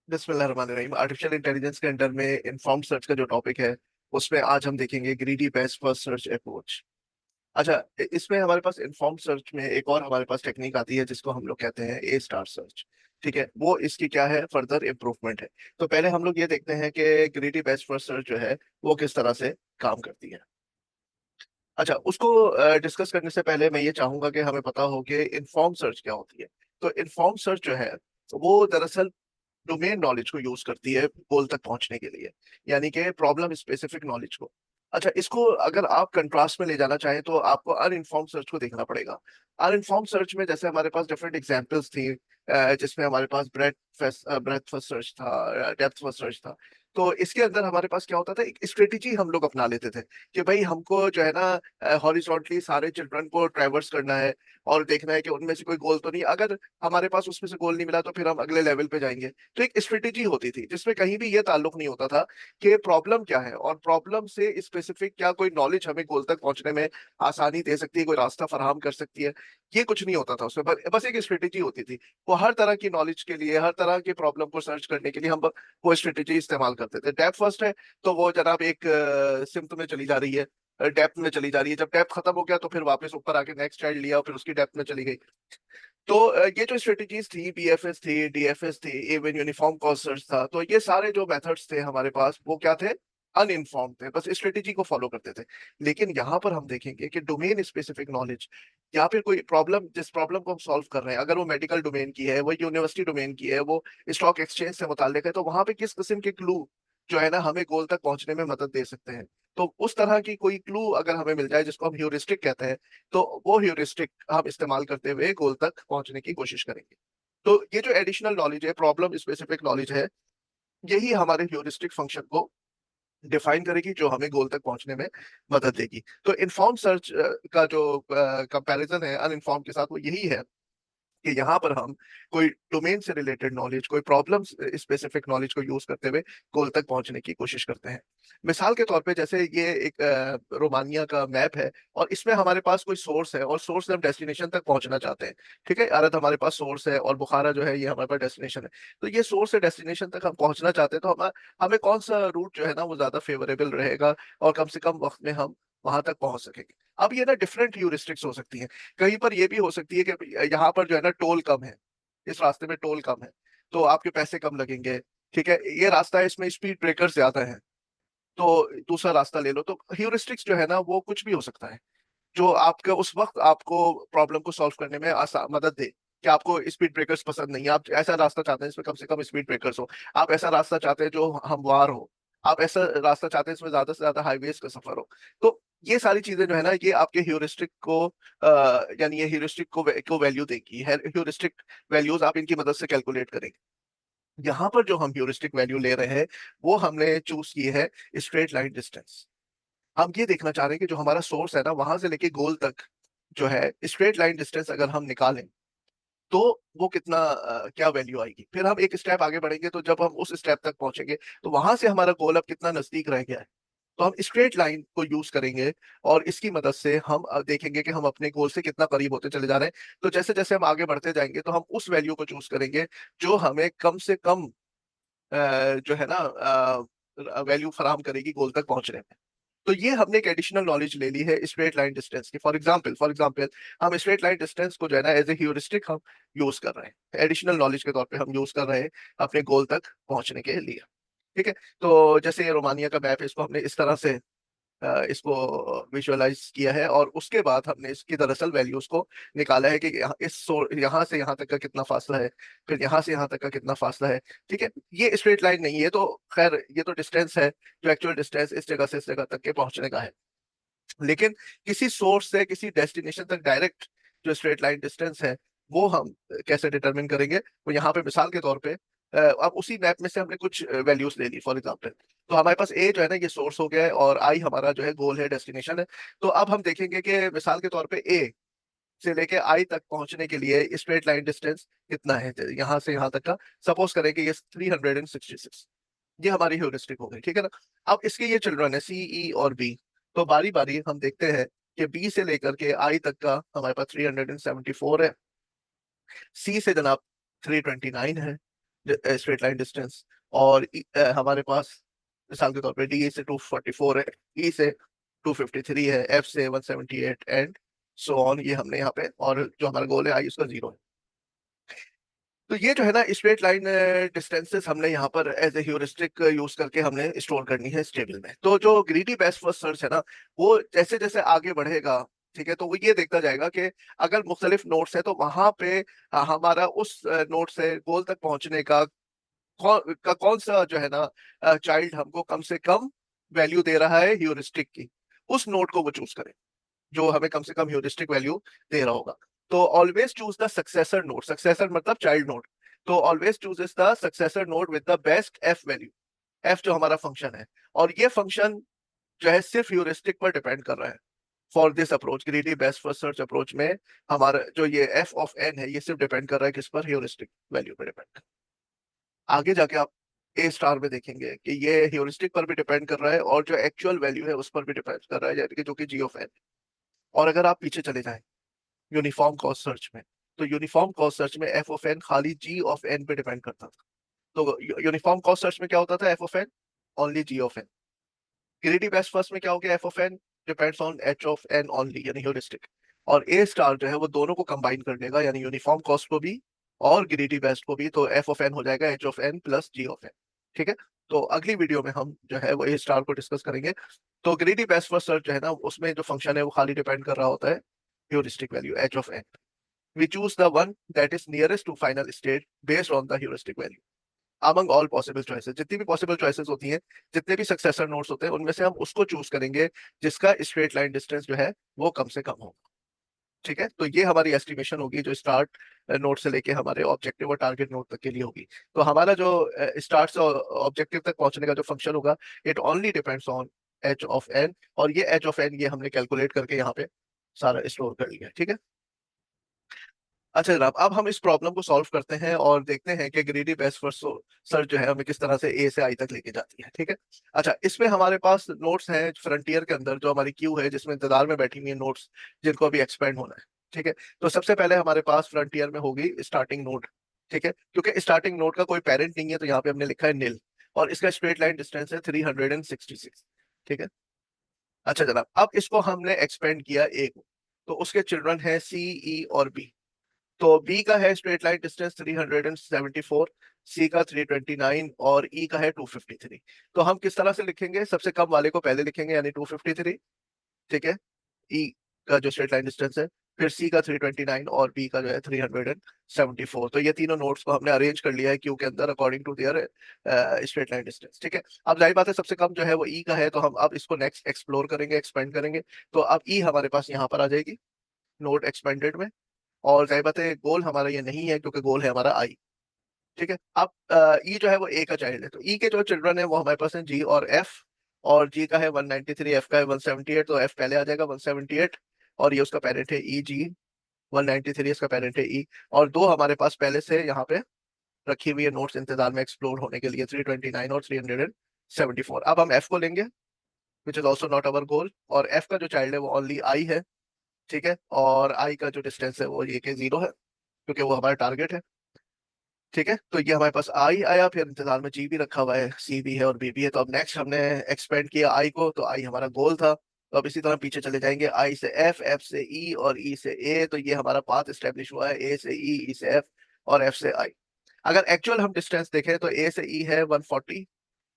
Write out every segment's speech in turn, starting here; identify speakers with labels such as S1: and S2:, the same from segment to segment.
S1: बिस्मिल्लाहिर्रहमानिर्रहीम। Artificial intelligence के under में इन्फॉर्म्ड सर्च का जो टॉपिक है, उसमें आज हम देखेंगे greedy best first search approach. अच्छा, इसमें हमारे पास इन्फॉर्म्ड सर्च में एक और हमारे पास टेक्निक आती है जिसको हम लोग कहते हैं ए स्टार सर्च। ठीक है, वो इसकी क्या है, फर्दर इम्प्रूवमेंट है। तो पहले हम लोग ये देखते हैं कि ग्रीडी बेस्ट फर्स्ट सर्च जो है वो किस तरह से काम करती है। अच्छा, उसको डिस्कस करने से पहले मैं ये चाहूंगा कि हमें पता हो कि इन्फॉर्म सर्च क्या होती है। तो इन्फॉर्म सर्च जो है वो दरअसल डोमेन नॉलेज को यूज करती है गोल तक पहुंचने के लिए, यानी कि प्रॉब्लम स्पेसिफिक नॉलेज को। अच्छा, इसको अगर आप कंट्रास्ट में ले जाना चाहें तो आपको अनइन्फॉर्म्ड सर्च को देखना पड़ेगा। अनइन्फॉर्म्ड सर्च में जैसे हमारे पास डिफरेंट एग्जांपल्स थी, जिसमें हमारे पास ब्रेथ फर्स्ट सर्च था, डेप्थ फर्स्ट सर्च था। तो इसके अंदर हमारे पास क्या होता था, एक स्ट्रेटेजी हम लोग अपना लेते थे कि भाई हमको जो है ना हॉरिजॉन्टली सारे चिल्ड्रन को ट्रैवर्स करना है और देखना है कि उनमें से कोई गोल तो नहीं, अगर हमारे पास उसमें से गोल नहीं मिला तो फिर हम अगले लेवल पे जाएंगे। तो एक स्ट्रेटेजी होती थी जिसमें कहीं भी ये ताल्लुक नहीं होता था कि प्रॉब्लम क्या है और प्रॉब्लम से स्पेसिफिक क्या कोई नॉलेज हमें गोल तक पहुंचने में आसानी दे सकती है, कोई रास्ता फराहम कर सकती है। ये कुछ नहीं होता था उसमें, बस एक स्ट्रेटेजी होती थी। वो हर तरह की नॉलेज के लिए, हर तरह की प्रॉब्लम को सर्च करने के लिए हम वो स्ट्रेटेजी इस्तेमाल करते थे। डेप्थ फर्स्ट है तो वो जनाब एक सिम्त में चली जा रही है, डेप्थ में चली जा रही है। जब डेप्थ खत्म हो गया तो फिर वापस ऊपर आके नेक्स्ट चाइल्ड लिया और फिर उसकी डेप्थ में चली गई। तो ये जो स्ट्रेटजीज थी, बीएफएस थी, डीएफएस थी, इवन यूनिफॉर्म कॉस्ट सर्च था, तो ये सारे जो मेथड्स थे हमारे पास वो क्या थे, अनइन्फॉर्म थे, बस स्ट्रेटेजी को फॉलो करते थे। लेकिन यहाँ पर हम देखेंगे कि डोमेन स्पेसिफिक नॉलेज, या फिर कोई प्रॉब्लम, जिस प्रॉब्लम को हम सॉल्व कर रहे हैं, अगर वो मेडिकल डोमेन की है, वो यूनिवर्सिटी डोमेन की है, वो स्टॉक एक्सचेंज से मुताल्लिक है, तो वहां पे किस किस्म के क्लू जो है ना हमें गोल तक पहुंचने में मदद दे सकते हैं। तो उस तरह की कोई क्लू अगर हमें मिल जाए जिसको हम ह्यूरिस्टिक कहते हैं, तो वो ह्यूरिस्टिक हम इस्तेमाल करते हुए गोल तक पहुंचने की कोशिश करेंगे। तो ये जो एडिशनल नॉलेज है, प्रॉब्लम स्पेसिफिक नॉलेज है, यही हमारे ह्यूरिस्टिक फंक्शन को डिफाइन करेगी, जो हमें गोल तक पहुंचने में मदद देगी। तो इन्फॉर्म सर्च का जो कंपैरिजन है अनइन्फॉर्म के साथ, वो यही है कि यहाँ पर हम कोई डोमेन से रिलेटेड नॉलेज, कोई प्रॉब्लम स्पेसिफिक नॉलेज को यूज करते हुए गोल तक पहुंचने की कोशिश करते हैं। मिसाल के तौर पे जैसे ये एक रोमानिया का मैप है और इसमें हमारे पास कोई सोर्स है और सोर्स से हम डेस्टिनेशन तक पहुंचना चाहते हैं। ठीक है, अरद हमारे पास सोर्स है और बुखारा जो है ये हमारे पास डेस्टिनेशन है। तो ये सोर्स से डेस्टिनेशन तक हम पहुंचना चाहते हैं, तो हमें कौन सा रूट जो है ना वो ज्यादा फेवरेबल रहेगा और कम से कम वक्त में हम वहां तक पहुंच सकेंगे। अब ये ना डिफरेंट ह्यूरिस्टिक्स हो सकती हैं। कहीं पर ये भी हो सकती है कि यहाँ पर जो है ना टोल कम है, इस रास्ते में टोल कम है, तो आपके पैसे कम लगेंगे। ठीक है, ये रास्ता है, इसमें स्पीड ब्रेकर्स ज्यादा है, तो दूसरा रास्ता ले लो। तो ह्यूरिस्टिक्स जो है ना वो कुछ भी हो सकता है, जो आपके उस वक्त आपको प्रॉब्लम को सॉल्व करने में आसान मदद दे। कि आपको स्पीड ब्रेकर्स पसंद नहीं है, आप ऐसा रास्ता चाहते हैं जिसमें कम से कम स्पीड ब्रेकर्स हो। आप ऐसा रास्ता चाहते हैं जो हमवार हो। आप ऐसा रास्ता चाहते हैं जिसमें ज्यादा से ज्यादा हाईवेज का सफर हो। तो ये सारी चीजें जो है ना ये आपके ह्यूरिस्टिक को यानी ये ह्यूरिस्टिक को वैल्यू देगी। ह्यूरिस्टिक वैल्यूज आप इनकी मदद से कैलकुलेट करेंगे। यहाँ पर जो हम ह्यूरिस्टिक वैल्यू ले रहे हैं वो हमने चूज की है स्ट्रेट लाइन डिस्टेंस। हम ये देखना चाह रहे हैं कि जो हमारा सोर्स है ना वहां से लेके गोल तक जो है स्ट्रेट लाइन डिस्टेंस अगर हम निकालें तो वो कितना क्या वैल्यू आएगी। फिर हम एक स्टेप आगे बढ़ेंगे, तो जब हम उस स्टेप तक पहुंचेंगे तो वहां से हमारा गोल अब कितना नजदीक रह गया है। तो हम स्ट्रेट लाइन को यूज करेंगे और इसकी मदद से हम देखेंगे कि हम अपने गोल से कितना करीब होते चले जा रहे हैं। तो जैसे जैसे हम आगे बढ़ते जाएंगे तो हम उस वैल्यू को चूज करेंगे जो हमें कम से कम जो है ना वैल्यू फराहम करेगी गोल तक पहुंचने में। तो ये हमने एक एडिशनल नॉलेज ले ली है स्ट्रेट लाइन डिस्टेंस की। फॉर एग्जांपल हम स्ट्रेट लाइन डिस्टेंस को जो है ना एज ए ह्यूरिस्टिक हम यूज कर रहे हैं, एडिशनल नॉलेज के तौर पे हम यूज कर रहे हैं अपने गोल तक पहुंचने के लिए। ठीक है, तो जैसे ये रोमानिया का मैप है, इसको हमने इस तरह से इसको विजुअलाइज किया है और उसके बाद हमने इसकी दरअसल वैल्यूज को निकाला है कि यहाँ से यहाँ तक का कितना फासला है, फिर यहाँ से यहाँ तक का कितना फासला है। ठीक है, ये स्ट्रेट लाइन नहीं है, तो खैर ये तो डिस्टेंस है, जो एक्चुअल डिस्टेंस इस जगह से इस जगह तक के पहुंचने का है। लेकिन किसी सोर्स से किसी डेस्टिनेशन तक डायरेक्ट जो स्ट्रेट लाइन डिस्टेंस है वो हम कैसे डिटरमिन करेंगे। तो यहाँ पे मिसाल के तौर पे अब उसी मैप में से हमने कुछ वैल्यूज ले ली फॉर एग्जांपल। तो हमारे पास ए जो है ना ये सोर्स हो गया है और आई हमारा जो है गोल है, डेस्टिनेशन है। तो अब हम देखेंगे कि मिसाल के तौर पे ए से लेके आई तक पहुंचने के लिए स्ट्रेट लाइन डिस्टेंस कितना है यहाँ से यहाँ तक का। सपोज करें कि ये 366, ये हमारी ह्यूरिस्टिक हो गई। ठीक है ना, अब इसके ये चिल्ड्रन है सी, ई और बी। तो बारी बारी हम देखते हैं कि बी से लेकर के आई तक का हमारे पास 374 है, सी से जनाब 329 है, स्ट्रेट लाइन डिस्टेंस, और हमारे पास मिसाल के तौर पे डी से 244 है, ई से 253 है, एफ से 178 एंड सो ऑन, ये हमने यहाँ पे, और जो हमारा गोल है आई उसका 0 है। तो ये जो है ना स्ट्रेट लाइन डिस्टेंसेस हमने यहाँ पर एज ए ह्यूरिस्टिक यूज करके हमने स्टोर करनी है इस टेबल में। तो जो ग्रीडी बेस्ट फर्स्ट सर्च है ना, वो जैसे जैसे आगे बढ़ेगा, ठीक है, तो वो ये देखता जाएगा कि अगर मुख्तलिफ नोड्स है तो वहां पे हमारा उस नोड से गोल तक पहुंचने का कौन सा जो है ना चाइल्ड हमको कम से कम वैल्यू दे रहा है ह्यूरिस्टिक की, उस नोड को वो चूज करे जो हमें कम से कम ह्यूरिस्टिक वैल्यू दे रहा होगा। तो always choose the successor node, successor मतलब चाइल्ड नोड, तो always choose is the successor node with the best F value, F जो हमारा फंक्शन है, और ये फंक्शन जो है सिर्फ ह्यूरिस्टिक पर डिपेंड कर रहा है। For this approach, greedy best first search approach में, हमारा जो ये एफ ऑफ एन है ये सिर्फ डिपेंड कर रहा है किस पर, ह्यूरिस्टिक वैल्यू पर डिपेंड। आगे जाके आप ए स्टार में देखेंगे कि ये ह्यूरिस्टिक पर भी डिपेंड कर रहा है और जो एक्चुअल वैल्यू है उस पर भी डिपेंड कर रहा है, यानी कि जो कि जी ऑफ एन। और अगर आप पीछे चले जाएं यूनिफॉर्म कॉस्ट सर्च में, तो यूनिफॉर्म कॉस्ट सर्च में एफ ऑफ एन खाली जी ऑफ एन पे डिपेंड करता था। तो यूनिफॉर्म कॉस्ट सर्च में क्या होता था, F of n only G of n. Greedy best first में क्या हो गया, F of n depends on H of n only, यानी ह्यूरिस्टिक। और ए स्टार जो है वो दोनों को कंबाइन कर लेगा, यानी यूनिफॉर्म कॉस्ट को भी और ग्रीडी बेस्ट को भी, तो एफ ऑफ एन हो जाएगा H of n plus G of n. ठीक है, तो अगली वीडियो में हम जो है वो ए स्टार को डिस्कस करेंगे। तो ग्रीडी बेस्ट फर्स्ट सर्च जो है ना, उसमें जो फंक्शन है वो खाली डिपेंड कर रहा होता है heuristic value h of n. We choose the one that is nearest to final state based on the heuristic value. Among all possible choices, जितनी भी possible choices होती हैं, जितने भी successor nodes होते हैं, उनमें से हम उसको चूज करेंगे जिसका स्ट्रेट लाइन डिस्टेंस जो है वो कम से कम हो। ठीक है, तो ये हमारी एस्टिमेशन होगी जो स्टार्ट नोड से लेके हमारे ऑब्जेक्टिव और टारगेट नोड तक के लिए होगी। तो हमारा जो स्टार्ट से ऑब्जेक्टिव तक पहुंचने का जो फंक्शन होगा, it only depends on H of n, और ये एच ऑफ एन ये हमने कैलकुलेट करके यहाँ पे सारा स्टोर कर लिया। ठीक है, अच्छा जनाब, अब हम इस प्रॉब्लम को सॉल्व करते हैं और देखते हैं कि ग्रीडी बेस्ट फर्स्ट सर्च जो है हमें किस तरह से ए से आई तक लेके जाती है। ठीक है, अच्छा, इसमें हमारे पास नोट्स हैं फ्रंटियर के अंदर, जो हमारी क्यू है जिसमें इंतजार में बैठी हुई है नोट्स जिनको अभी एक्सपेंड होना है। ठीक है, तो सबसे पहले हमारे पास फ्रंटियर में होगी स्टार्टिंग नोड। ठीक है, क्योंकि स्टार्टिंग नोड का कोई पेरेंट नहीं है तो यहाँ पे हमने लिखा है नील, और इसका स्ट्रेट लाइन डिस्टेंस है 366। ठीक है, अच्छा जनाब, अब इसको हमने एक्सपेंड किया ए को, तो उसके चिल्ड्रन है सी, ई और बी। तो बी का है स्ट्रेट लाइन डिस्टेंस 374, सी का 329 और ई का है 253। तो हम किस तरह से लिखेंगे, सबसे कम वाले को पहले लिखेंगे यानी 253। ठीक है, ई का जो स्ट्रेट लाइन डिस्टेंस है, फिर सी का 329 और बी का जो है 374। तो ये तीनों नोट्स को हमने अरेंज कर लिया है क्यू के अंदर according to their straight line distance. ठीक है, अब जाहिर बात है सबसे कम जो है वो ई का है, तो हम अब इसको नेक्स्ट एक्सप्लोर करेंगे, एक्सपेंड करेंगे। तो अब ई हमारे पास यहाँ पर आ जाएगी नोट एक्सपेंडेड में, और जाहिर बात है गोल हमारा ये नहीं है क्योंकि गोल है हमारा आई। ठीक है, अब ई जो है वो ए का चाइल्ड है, तो ई के जो चिल्ड्रन है वो हमारे पास है जी और एफ, और जी का है 193, एफ का है 178, तो एफ पहले आ जाएगा 178, और ये उसका पेरेंट है ई जी, 193 इसका पेरेंट है ई। और दो हमारे पास पहले से यहाँ पे रखी हुई है नोट्स इंतजार में एक्सप्लोर होने के लिए, 329 और 374। अब हम एफ को लेंगे which is also not our goal, और एफ का जो चाइल्ड है वो ओनली आई है। ठीक है, और आई का जो डिस्टेंस है वो ये के 0 है क्योंकि वो हमारा टारगेट है। ठीक है, तो ये हमारे पास आई आया, फिर इंतजार में जी भी रखा हुआ है, सी भी है और बी भी है। तो अब नेक्स्ट हमने एक्सपेंड किया आई को, तो आई हमारा गोल था। तो अब इसी तरह पीछे चले जाएंगे, आई से एफ, एफ से ई और ई से ए, तो ये हमारा पाथ स्टेब्लिश हुआ है, ए से ई से एफ और एफ से आई। अगर एक्चुअल हम डिस्टेंस देखें तो ए से ई है 140,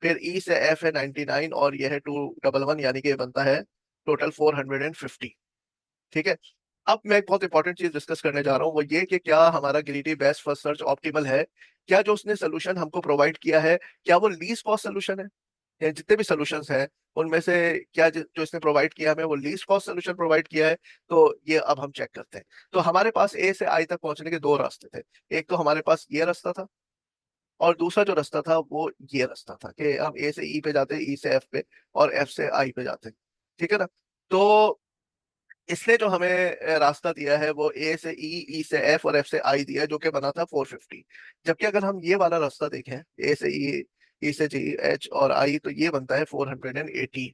S1: फिर ई से एफ है 99 और ये है 211, यानी कि ये बनता है टोटल 450। ठीक है, अब मैं एक बहुत इंपॉर्टेंट चीज डिस्कस करने जा रहा हूँ, वो ये कि क्या हमारा greedy best first search optimal है, क्या जो उसने सोल्यूशन हमको प्रोवाइड किया है क्या वो लीस्ट कॉस्ट सोल्यूशन है, या जितने भी सोल्यूशंस हैं उनमें से क्या जो इसने प्रोवाइड किया हमें वो लीस्ट कॉस्ट सोल्यूशन प्रोवाइड किया है। तो ये अब हम चेक करते हैं। तो हमारे पास ए से आई तक पहुंचने के दो रास्ते थे, एक तो हमारे पास ये रास्ता था, और दूसरा जो रास्ता था वो ये रास्ता था कि हम ए से ई पे जाते, ई से एफ पे, और एफ से आई पे जाते। ठीक है ना, तो इसने जो हमें रास्ता दिया है वो ए से ई, ई से एफ और एफ से आई दिया है, जो कि बना था 450। जबकि अगर हम ये वाला रास्ता देखें, ए से ई, ई से जी, एच और आई, तो ये बनता है 480।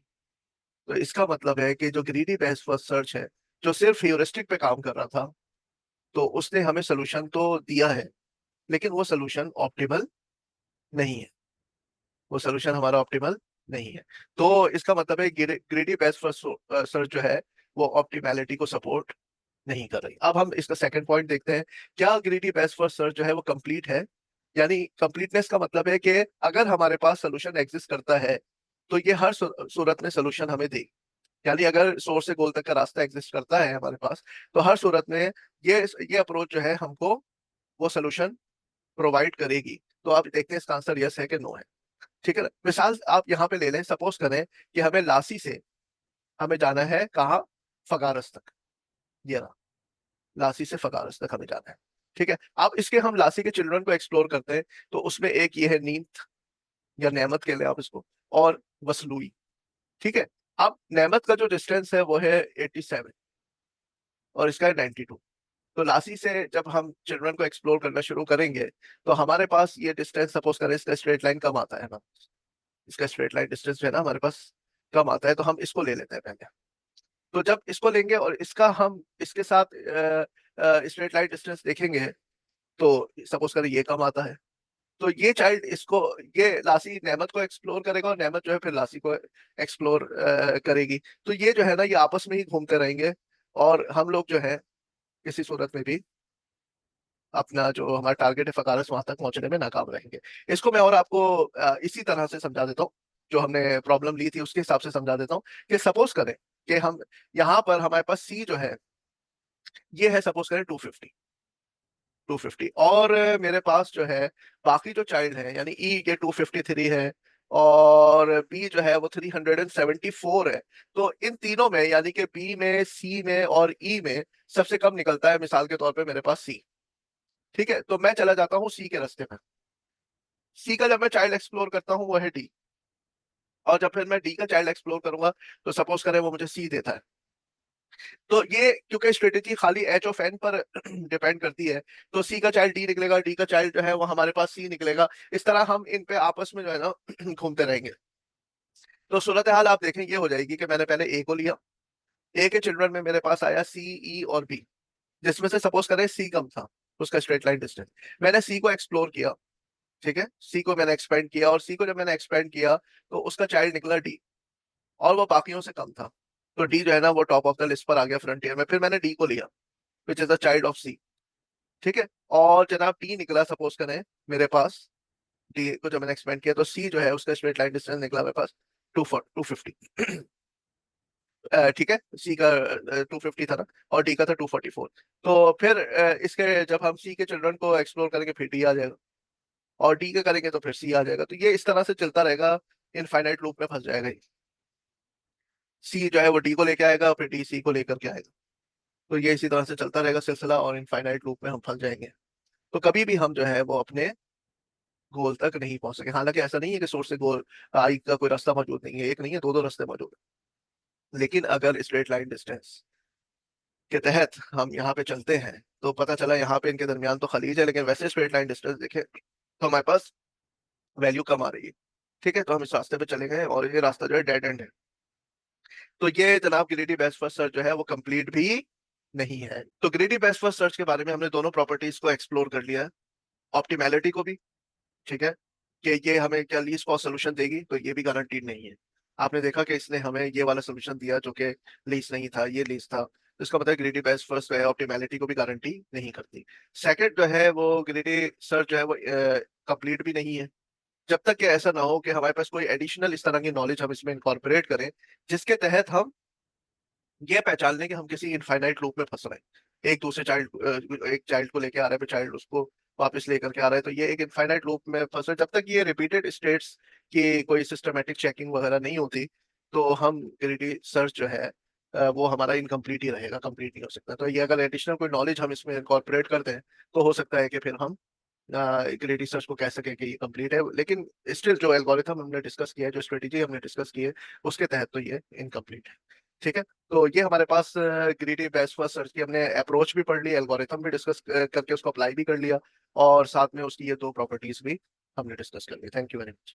S1: तो इसका मतलब है कि जो ग्रीडी बेस्ट फर्स्ट सर्च है, जो सिर्फ ह्यूरिस्टिक पे काम कर रहा था, तो उसने हमें सोल्यूशन तो दिया है, लेकिन वो सोल्यूशन ऑप्टिमल नहीं है, वो सोल्यूशन हमारा ऑप्टिमल नहीं है। तो इसका मतलब है ग्रीडी बेस्ट फर्स्ट सर्च जो है वो ऑप्टिमैलिटी को सपोर्ट नहीं कर रही। अब हम इसका सेकंड पॉइंट देखते हैं, क्या ग्रीडी बेस्ट फर्स्ट सर्च जो है वो कंप्लीट है? यानी कंप्लीटनेस का मतलब है कि अगर हमारे पास सोल्यूशन एग्जिस्ट करता है तो ये हर सूरत में सोल्यूशन हमें दे। यानी अगर सोर्स से गोल तक का रास्ता एग्जिस्ट करता है हमारे पास, तो हर सूरत में ये ये अप्रोच जो है हमको वो सोल्यूशन प्रोवाइड करेगी। तो आप देखते हैं इसका आंसर यस है कि नो है। ठीक है ना? मिसाल आप यहाँ पे ले लें, सपोज करें कि हमें लासी से हमें जाना है कहाँ, फगारस तक। ये रहा, लासी से फगारस तक हमें जाना है। ठीक है, अब इसके हम लासी के चिल्ड्रन को एक्सप्लोर करते हैं। तो उसमें एक ये है नीमत, या नेमत कह लें आप इसको, और वसलुई। ठीक है, अब नेमत का जो डिस्टेंस है वो है 87 और इसका है 92। तो लासी से जब हम चिल्ड्रन को एक्सप्लोर करना शुरू करेंगे तो हमारे पास ये डिस्टेंस, सपोज करें इसका स्ट्रेट लाइन कम आता है ना, इसका स्ट्रेट लाइन डिस्टेंस जो है ना हमारे पास कम आता है, तो हम इसको ले लेते हैं पहले। तो जब इसको लेंगे और इसका हम इसके साथ स्ट्रेट लाइन डिस्टेंस देखेंगे, तो सपोज करें ये कम आता है, तो ये चाइल्ड इसको, ये लासी नेमत को एक्सप्लोर करेगा और नेमत जो है फिर लासी को एक्सप्लोर करेगी। तो ये जो है ना ये आपस में ही घूमते रहेंगे और हम लोग जो है किसी सूरत में भी अपना जो हमारा टारगेट है फकारस वहां तक पहुंचने में नाकाम रहेंगे। इसको मैं और आपको इसी तरह से समझा देता हूँ, जो हमने प्रॉब्लम ली थी उसके हिसाब से समझा देता हूँ। कि सपोज करें कि हम यहाँ पर हमारे पास सी जो है ये है, सपोज करें 250 और मेरे पास जो है बाकी जो चाइल्ड है, यानी ई के 253 है और बी जो है वो 374 है। तो इन तीनों में, यानी कि बी में, सी में और ई में सबसे कम निकलता है मिसाल के तौर पे मेरे पास सी। ठीक है, तो मैं चला जाता हूँ सी के रास्ते में। सी का जब मैं चाइल्ड एक्सप्लोर करता हूँ वो है डी, और जब फिर मैं डी का चाइल्ड एक्सप्लोर करूंगा तो सपोज करें वो मुझे सी देता है। तो ये क्योंकि स्ट्रेटेजी खाली एच ऑफ एन पर डिपेंड करती है, तो सी का चाइल्ड डी निकलेगा, डी का चाइल्ड जो है वो हमारे पास सी निकलेगा। इस तरह हम इन पे आपस में जो है ना घूमते रहेंगे। तो सूरत हाल आप देखें ये हो जाएगी कि मैंने पहले ए को लिया, ए के चिल्ड्रन में मेरे पास आया सी, ई और बी, जिसमें से सपोज करें सी कम था उसका स्ट्रेट लाइन डिस्टेंस। मैंने सी को एक्सप्लोर किया। ठीक है, सी को मैंने एक्सपेंड किया और सी को जब मैंने एक्सपेंड किया तो उसका चाइल्ड निकला डी, और वो बाकियों से कम था। तो डी जो है ना वो टॉप ऑफ द लिस्ट पर आ गया फ्रंटियर में। फिर मैंने डी को लिया which is the child of C. ठीक है, और जनाब डी निकला, सपोज करें मेरे पास, डी को जब मैंने एक्सपेंड किया तो सी जो है उसका स्ट्रेट लाइन डिस्टेंस निकला मेरे पास 250। ठीक है, सी का 250 था ना, और डी का था 244। तो फिर इसके जब हम सी के चिल्ड्रन को एक्सप्लोर करेंगे फिर डी आ जाएगा, और डी का करेंगे तो फिर सी आ जाएगा। तो ये इस तरह से चलता रहेगा, इनफाइनाइट लूप में फंस जाएगा। सी जो है वो डी को लेके आएगा, फिर डी सी को लेकर के आएगा। तो ये इसी तरह से चलता रहेगा सिलसिला, और इनफाइनाइट लूप में हम फंस जाएंगे। तो कभी भी हम जो है वो अपने गोल तक नहीं पहुंच सके। हालांकि ऐसा नहीं है कि सोर्स से गोल आई का कोई रास्ता मौजूद नहीं है, एक नहीं है, दो दो रास्ते मौजूद है। लेकिन अगर स्ट्रेट लाइन डिस्टेंस के तहत हम यहाँ पे चलते हैं तो पता चला यहाँ पे इनके दरमियान तो खलीज है, लेकिन वैसे स्ट्रेट लाइन डिस्टेंस देखे तो हमारे पास वैल्यू कम आ रही है। ठीक है, तो हम इस रास्ते पे चले गए और ये रास्ता जो है डेड एंड है। तो ये जनाब ग्रीडी बेस्ट फर्स्ट सर्च जो है वो कंप्लीट भी नहीं है। तो ग्रीडी बेस्ट फर्स्ट सर्च के बारे में हमने दोनों प्रॉपर्टीज को एक्सप्लोर कर लिया है, ऑप्टिमैलिटी को भी। ठीक है, कि ये हमें क्या लीस्ट कॉस्ट सोल्यूशन देगी, तो ये भी गारंटीड नहीं है। आपने देखा कि इसने हमें ये वाला सोल्यूशन दिया जो कि लीस्ट नहीं था, ये लीस्ट था। तो इसका मतलब ग्रीडी बेस्ट फर्स्ट जो है ऑप्टिमैलिटी को भी गारंटी नहीं करती। सेकंड जो है वो ग्रीडी सर्च जो है वो कंप्लीट भी नहीं है, जब तक कि ऐसा ना हो कि हमारे पास कोई एडिशनल इस तरह की नॉलेज हम इसमें इनकॉर्पोरेट करें जिसके तहत हम ये पहचान लें कि हम किसी इनफाइनाइट लूप में फंस रहे हैं। एक दूसरे चाइल्ड, एक चाइल्ड को लेके आ रहा है, फिर चाइल्ड उसको वापस लेकर के आ रहा है, तो ये एक इनफाइनाइट लूप में फंस रहे हैं। जब तक ये रिपीटेड स्टेट्स की कोई सिस्टमेटिक चेकिंग वगैरह नहीं होती, तो हम ग्रीडी सर्च जो है वो हमारा इनकम्प्लीट ही रहेगा, कंप्लीट नहीं हो सकता। तो ये अगर एडिशनल कोई नॉलेज हम इसमें इनकॉर्पोरेट करते हैं तो हो सकता है कि फिर हम ग्रेडी सर्च को कह सके कि ये कंप्लीट है। लेकिन स्टिल जो एल्गोरिथम हमने डिस्कस किया है, जो स्ट्रेटेजी हमने डिस्कस की है, उसके तहत तो ये इनकम्प्लीट है। ठीक है, तो ये हमारे पास ग्रीडी बेस्ट फर्स्ट सर्च की हमने अप्रोच भी पढ़ ली, एल्गोरिथम भी डिस्कस करके उसको अप्लाई भी कर लिया, और साथ में उसकी ये दो प्रॉपर्टीज भी हमने डिस्कस कर ली। Thank you very much.